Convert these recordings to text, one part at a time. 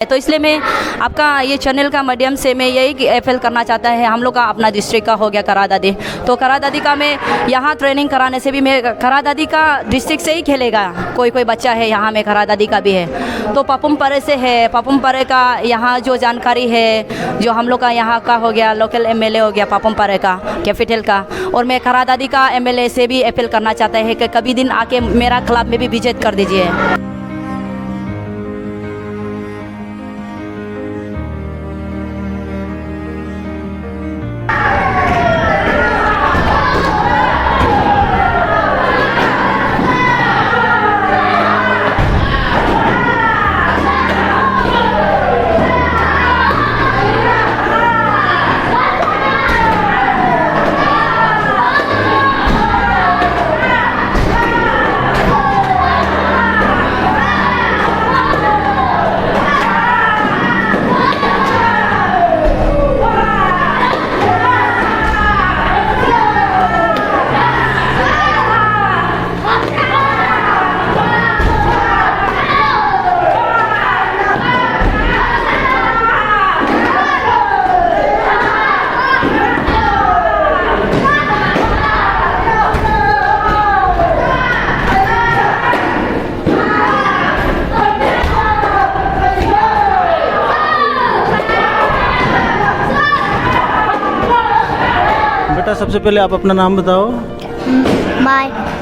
तो इसलिए मैं आपका ये चैनल का माध्यम से मैं यही अपील करना चाहता है, हम लोग का अपना डिस्ट्रिक्ट का हो गया करा दादी, तो करा दादी का मैं यहाँ ट्रेनिंग कराने से भी मैं करा दादी का डिस्ट्रिक्ट से ही खेलेगा। कोई कोई बच्चा है यहाँ में करा दादी का भी है, तो पापुम परे से है। पापुम परे का यहाँ जो जानकारी है, जो हम लोग का यहाँ का हो गया लोकल एमएलए हो गया पापुम परे का कैपिटल का, और मैं करा दादी का एमएलए से भी अपील करना चाहता है कि कभी दिन आके मेरा क्लब में भी विजिट कर दीजिए। बेटा सबसे पहले आप अपना नाम बताओ।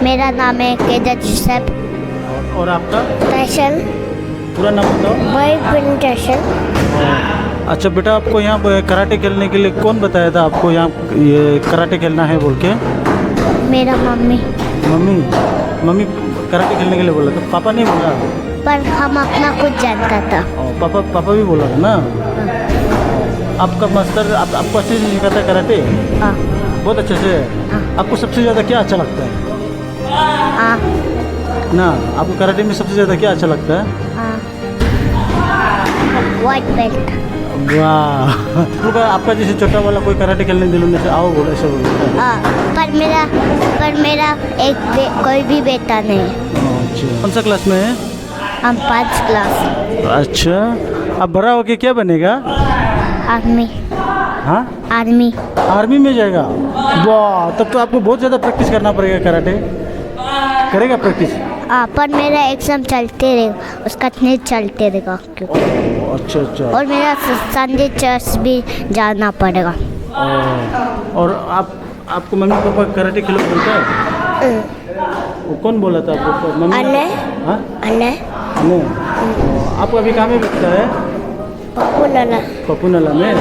मेरा नाम है केजत यूसुफ। और आपका तहसल पूरा नाम बताओ। तहसल। अच्छा बेटा, आपको यहाँ कराटे खेलने के लिए कौन बताया था आपको यहाँ ये कराटे खेलना है बोल के? मेरा मम्मी। मम्मी कराटे खेलने के लिए बोला था, पापा नहीं बोला? पर हम अपना खुद जानता था। पापा भी बोला था ना। आपका मास्टर आपको अच्छे से सिखाता है कराटे? हाँ। बहुत अच्छे से। आपको सबसे ज़्यादा क्या अच्छा लगता है ना? आपको कराटे में सबसे ज़्यादा क्या अच्छा लगता है? White belt. वाह। तो आपका जैसे छोटा वाला कोई कराटे खेलने दिलों से आओ बोला, ऐसा बोला? पर मेरा कोई भी बेटा नहीं है। अच्छा, कौन सा क्लास में है? हम 5 क्लास। अच्छा, अब बड़ा होके क्या बनेगा? आर्मी। हाँ, आर्मी में जाएगा। वाह, तब तो आपको बहुत ज़्यादा प्रैक्टिस करना पड़ेगा। कराटे करेगा प्रैक्टिस? पर मेरा एग्जाम चलते रहेगा, उसका नहीं चलते रहेगा। अच्छा। और मेरा संडे चर्च भी जाना पड़ेगा। और आपको मम्मी पापा कराटे खेलो बोलता है? वो कौन बोला था आपको? मम्मी? हाँ, आपको अभी कहाँ में बैठता है? पप्पू नाला में।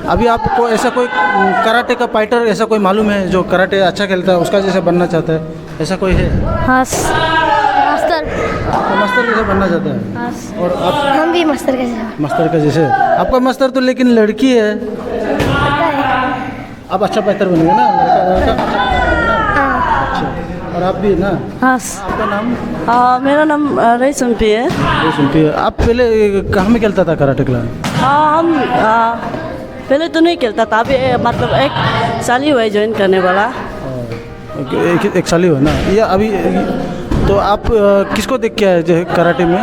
अभी आपको ऐसा कोई कराटे का फाइटर ऐसा कोई मालूम है जो कराटे अच्छा खेलता है, उसका जैसे बनना चाहता है, ऐसा कोई है? हाँ मास्टर। आपका मास्टर जैसे बनना चाहता है? हाँ और आप हम भी मास्टर कैसे मास्टर का जैसे? आपका मास्टर तो लेकिन लड़की है, आप अच्छा फाइटर बनेंगे ना, लड़का अच्छा फाइटर बनेगा ना? अच्छा, और आप भी ना? हाँ आपका नाम? मेरा नाम रई सुनपी है। ये सुनती है। आप पहले कहाँ में खेलता था कराटे क्लास? हाँ हम पहले तो नहीं खेलता था, अभी मतलब एक साल ही हुआ है ज्वाइन करने वाला। एक साल ही हो ना ये अभी? तो आप किसको देख के आए जो है कराटे में?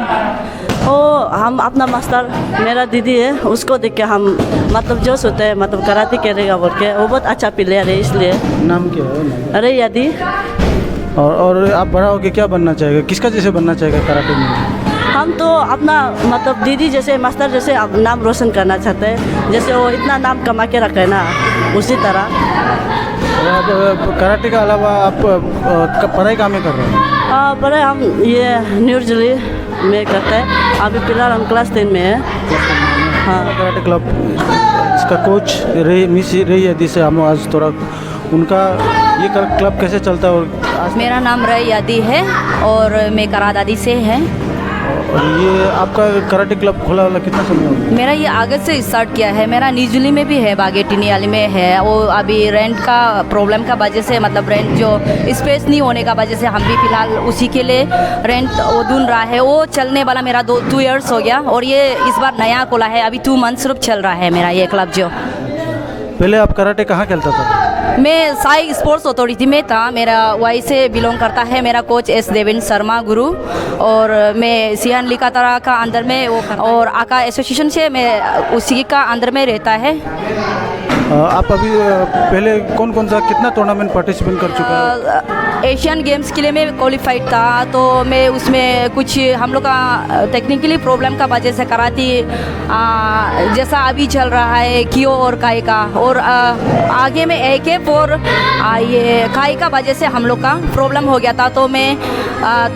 वो हम अपना मास्टर मेरा दीदी है, उसको देख के हम मतलब जोश होते हैं, मतलब कराटे करेगा बोल के। वो बहुत अच्छा प्लेयर है इसलिए। नाम क्या है नाम? अरे यादी। और आप बड़ा होके क्या बनना चाहेगा, किसका जैसे बनना चाहेगा कराटे में? हम तो अपना मतलब दीदी जैसे मास्टर जैसे अब नाम रोशन करना चाहते हैं, जैसे वो इतना नाम कमा के रखे ना, उसी तरह। और आप कराटे के अलावा आप पढ़ाई कहाँ में कर रहे हैं? पर हम ये न्यू दिल्ली में करते हैं, अभी फिलहाल हम क्लास 10 में है। हाँ कराटे क्लब इसका कोच मिस रही है जिसे हम आज थोड़ा उनका ये क्लब कैसे चलता है और आज मेरा नाम रई यादी है और मैं करादादी से है। और ये आपका कराटे क्लब खोला वाला कितना समय हो गया? मेरा ये अगस्त से स्टार्ट किया है। मेरा निजुली में भी है, बागेटिनियाली में है। वो अभी रेंट का प्रॉब्लम का वजह से, मतलब रेंट जो स्पेस नहीं होने का वजह से हम भी फिलहाल उसी के लिए रेंट वो ढूंढ रहा है। वो चलने वाला मेरा 2 ईयर्स हो गया और ये इस बार नया खोला है, अभी 2 मंथ सिर्फ चल रहा है मेरा ये क्लब जो। पहले आप कराटे कहाँ खेलता था? मैं साई स्पोर्ट्स अथॉरिटी में था, मेरा वाई से बिलोंग करता है। मेरा कोच एस देवेंद्र शर्मा गुरु, और मैं सियान लिकातरा का अंदर में वो, और आका एसोसिएशन से मैं उसी का अंदर में रहता है। आप अभी पहले कौन कौन सा कितना टूर्नामेंट पार्टिसिपेट कर चुका है? एशियन गेम्स के लिए मैं क्वालिफाइड था, तो मैं उसमें कुछ हम लोग का टेक्निकली प्रॉब्लम का वजह से कराती जैसा अभी चल रहा है कियो और काई का, और आगे में AK और ये काई का वजह से हम लोग का प्रॉब्लम हो गया था। तो मैं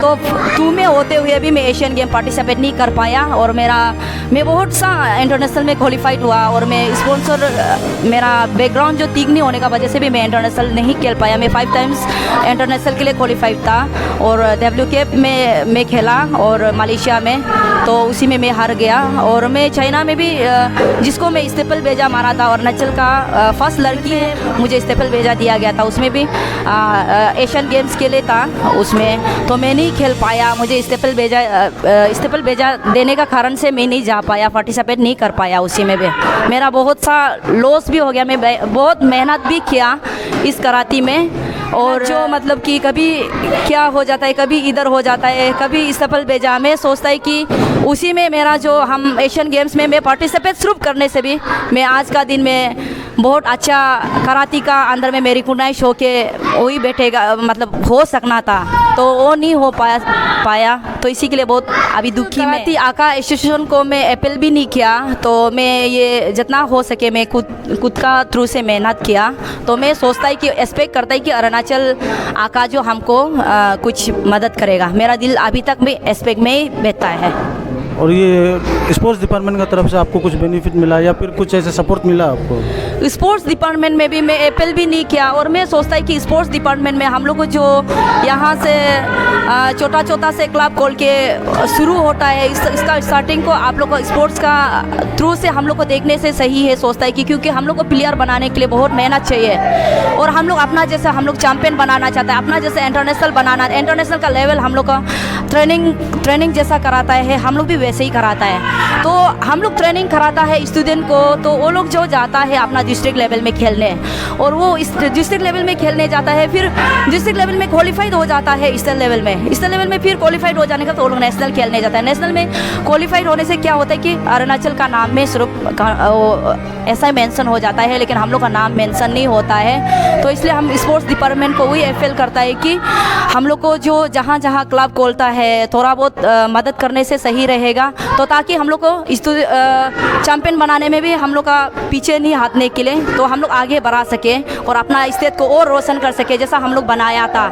तो 2 में होते हुए भी मैं एशियन गेम पार्टिसिपेट नहीं कर पाया, और मैं बहुत सा इंटरनेशनल में क्वालिफाइड हुआ, और मैं स्पॉन्सर मेरा बैकग्राउंड जो ठीक नहीं होने का वजह से भी मैं इंटरनेशनल नहीं खेल पाया। मैं 5 टाइम्स इंटरनेशनल के लिए क्वालिफाइड था, और WCAP में मैं खेला और मलेशिया में, तो उसी में मैं हार गया। और मैं चाइना में भी जिसको मैं स्टेपल भेजा मारा था, अरुणाचल का फर्स्ट लड़की है मुझे स्टेपल भेजा दिया गया था, उसमें भी एशियन गेम्स के लिए था उसमें, तो मैं नहीं खेल पाया। मुझे स्टेपल भेजा देने का कारण से मैं नहीं जा पाया, पार्टिसिपेट नहीं कर पाया उसी में भी। मेरा बहुत सा लॉस भी हो गया। मैं बहुत मेहनत भी किया इस कराती में, और जो मतलब कि कभी क्या हो जाता है, कभी इधर हो जाता है, कभी स्टेपल भेजा। मैं सोचता है कि उसी में मेरा जो हम एशियन गेम्स में मैं पार्टिसिपेट सिर्फ करने से भी मैं आज का दिन में बहुत अच्छा कराती का अंदर में मेरी रिकॉग्नाइज हो के वही बैठेगा, मतलब हो सकना था, तो वो नहीं हो पाया। तो इसी के लिए बहुत अभी दुखी मैं। आका एसोसिएशन को मैं अपील भी नहीं किया, तो मैं ये जितना हो सके मैं खुद का थ्रू से मेहनत किया। तो मैं सोचता है कि एक्सपेक्ट करता है कि अरुणाचल आका जो हमको कुछ मदद करेगा। मेरा दिल अभी तक भी एक्सपेक्ट में ही बहता है। और ये स्पोर्ट्स डिपार्टमेंट की तरफ से आपको कुछ बेनिफिट मिला या फिर कुछ ऐसे सपोर्ट मिला आपको? स्पोर्ट्स डिपार्टमेंट में भी मैं अपील भी नहीं किया, और मैं सोचता है कि स्पोर्ट्स डिपार्टमेंट में हम लोग को जो यहाँ से छोटा से क्लब खोल के शुरू होता है, इसका स्टार्टिंग को आप लोग को स्पोर्ट्स का थ्रू से हम लोग को देखने से सही है। सोचता है कि क्योंकि हम लोग को प्लेयर बनाने के लिए बहुत मेहनत चाहिए, और हम लोग अपना जैसा हम लोग चैम्पियन बनाना चाहते हैं, अपना जैसे इंटरनेशनल का लेवल हम लोग का ट्रेनिंग जैसा कराता है, हम लोग भी वैसे ही कराता है। तो हम लोग ट्रेनिंग कराता है स्टूडेंट को, तो वो लोग जो जाता है अपना डिस्ट्रिक्ट लेवल में खेलने, और वो इस डिस्ट्रिक्ट लेवल में खेलने जाता है, फिर डिस्ट्रिक्ट लेवल में क्वालिफाइड हो जाता है स्टेट लेवल में फिर क्वालिफाइड हो जाने का तो वो लोग नेशनल खेलने जाता है। नेशनल में क्वालिफाइड होने से क्या होता है कि अरुणाचल का नाम में सिर्फ ऐसा ही मेंशन हो जाता है, लेकिन हम लोग का नाम मेंशन नहीं होता है। तो इसलिए हम स्पोर्ट्स डिपार्टमेंट को वही अपील करता है कि हम लोग को जो जहाँ क्लब खोलता है थोड़ा बहुत मदद करने से सही रहेगा, तो ताकि हम लोग को चैम्पियन बनाने में भी हम लोग का पीछे नहीं हटने के लिए, तो हम लोग आगे बढ़ा सके और अपना स्टेट को और रोशन कर सके, जैसा हम लोग बनाया था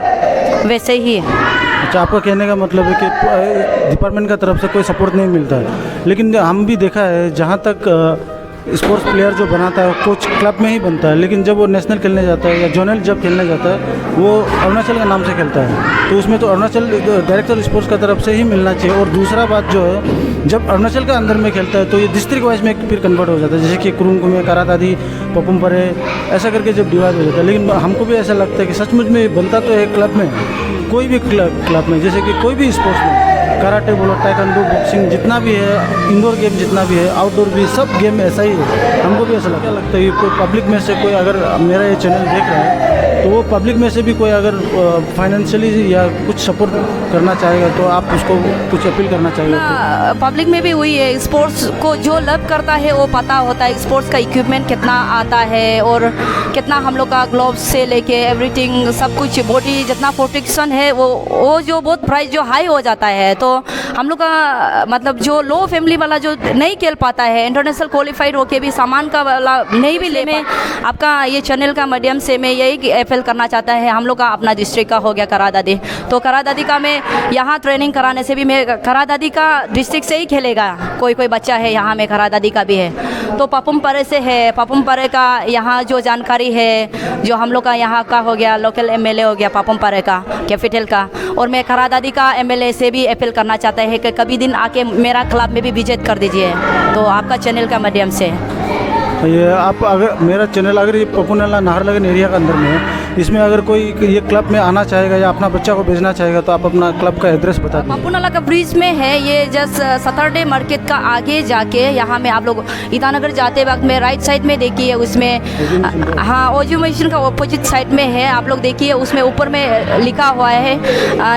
वैसे ही। अच्छा, आपका कहने का मतलब है कि डिपार्टमेंट का तरफ से कोई सपोर्ट नहीं मिलता है, लेकिन हम भी देखा है जहाँ तक स्पोर्ट्स प्लेयर जो बनाता है कोच क्लब में ही बनता है, लेकिन जब वो नेशनल खेलने जाता है या जोनल जब खेलने जाता है वो अरुणाचल का नाम से खेलता है, तो उसमें तो अरुणाचल डायरेक्टर स्पोर्ट्स का तरफ से ही मिलना चाहिए। और दूसरा बात जो है, जब अरुणाचल का अंदर में खेलता है तो ये डिस्ट्रिक्ट वाइज में फिर कन्वर्ट हो जाता है, जैसे कि कुरुंग में, करादादी, पपुम परे, ऐसा करके जब डिवाइड हो जाता है। लेकिन हमको भी ऐसा लगता है कि सचमुच में बनता तो है क्लब में, कोई भी क्लब में, जैसे कि कोई भी स्पोर्ट्स में, कराटे बोलो, टाइकंडो, बॉक्सिंग, जितना भी है, इंडोर गेम जितना भी है, आउटडोर भी, सब गेम ऐसा ही है। हमको भी ऐसा लगता है कि कोई पब्लिक में से कोई अगर मेरा ये चैनल देख रहा है तो वो पब्लिक में से भी कोई अगर फाइनेंशियली या कुछ सपोर्ट करना चाहेगा तो आप उसको कुछ अपील करना चाहेगा। पब्लिक में भी वही है, स्पोर्ट्स को जो लव करता है वो पता होता है स्पोर्ट्स का इक्विपमेंट कितना आता है और कितना हम लोग का ग्लोव्स से लेके एवरीथिंग सब कुछ बॉडी जितना प्रोटेक्शन है वो जो बहुत प्राइस जो हाई हो जाता है। तो हम लोग का मतलब जो लो फैमिली वाला जो नहीं खेल पाता है, इंटरनेशनल क्वालिफाइड होके भी सामान का वाला नहीं भी ले में, आपका ये चैनल का माध्यम से मैं यही एफएल करना चाहता है। हम लोग का अपना डिस्ट्रिक्ट का हो गया करादादी, तो करादादी का मैं यहाँ ट्रेनिंग कराने से भी मैं करादादी का डिस्ट्रिक्ट से ही खेलेगा। कोई बच्चा है यहाँ में करादादी का भी है, तो पपुम परे से है, पपुम परे का यहाँ जो जानकारी है, जो हम लोग का यहाँ का हो गया लोकल एमएलए हो गया पपुम परे का कैपिटल का, और मैं करादादी का एमएलए से भी अपील करना चाहता है कि कभी दिन आके मेरा क्लब में भी विजिट कर दीजिए, तो आपका चैनल का माध्यम से। ये आप अगर मेरा चैनल अगर ये पपुनाला नाहरलगुन एरिया के अंदर में है, इसमें अगर कोई ये क्लब में आना चाहेगा या अपना बच्चा को भेजना चाहेगा तो आप अपना क्लब का एड्रेस बता दीजिए। पपुनाला का ब्रिज में है ये, जस्ट सैटरडे मार्केट का आगे जाके यहाँ में आप लोग ईटानगर जाते वक्त में राइट साइड में देखिए, उसमें हाँ ओजू मशीन का ऑपोजिट साइड में है, आप लोग देखिए उसमें ऊपर में लिखा हुआ है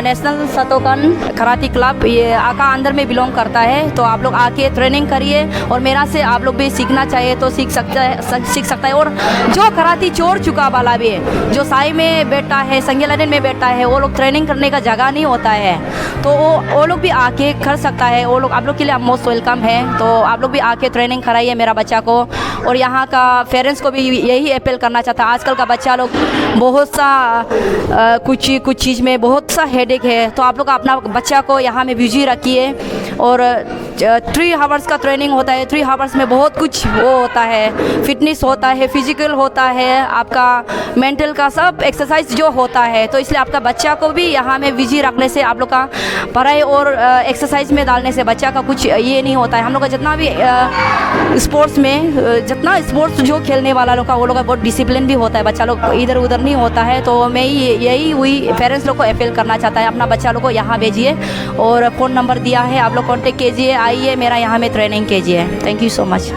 नेशनल सतोकन कराटे क्लब, ये आका अंदर में बिलोंग करता है। तो आप लोग आके ट्रेनिंग करिए और मेरा से आप लोग भी सीखना चाहिए तो सीख सकता है। और जो कराटे छोड़ चुका वाला भी है, जो साई में बैठा है, संगेलाडन में बैठा है, वो लोग ट्रेनिंग करने का जगह नहीं होता है, तो वो लोग भी आके कर सकता है। वो लोग आप लोग के लिए मोस्ट वेलकम है, तो आप लोग भी आके ट्रेनिंग कराइए मेरा बच्चा को। और यहाँ का पेरेंट्स को भी यही अपील करना चाहता है, आजकल का बच्चा लोग बहुत सा कुछ चीज़ में बहुत सा हेडेक है, तो आप लोग अपना बच्चा को यहाँ में बिजी रखिए। और 3 आवर्स का ट्रेनिंग होता है, 3 आवर्स में बहुत कुछ वो होता है, फिटनेस होता है, फिजिकल होता है, आपका मेंटल का सब एक्सरसाइज जो होता है। तो इसलिए आपका बच्चा को भी यहाँ में बिजी रखने से, आप लोग का पढ़ाई और एक्सरसाइज में डालने से बच्चा का कुछ ये नहीं होता है। हम लोग का जितना भी स्पोर्ट्स में जितना स्पोर्ट्स जो खेलने वाला लोग का, वो लोग का बहुत डिसिप्लिन भी होता है, बच्चा लोग इधर उधर नहीं होता है। तो मैं यही हुई पेरेंट्स लोग को अपील करना चाहता है, अपना बच्चा लोग को यहाँ भेजिए और फ़ोन नंबर दिया है, आप लोग कॉन्टेक्ट कीजिए, आइए मेरा यहाँ में ट्रेनिंग कीजिए। Thank you so much.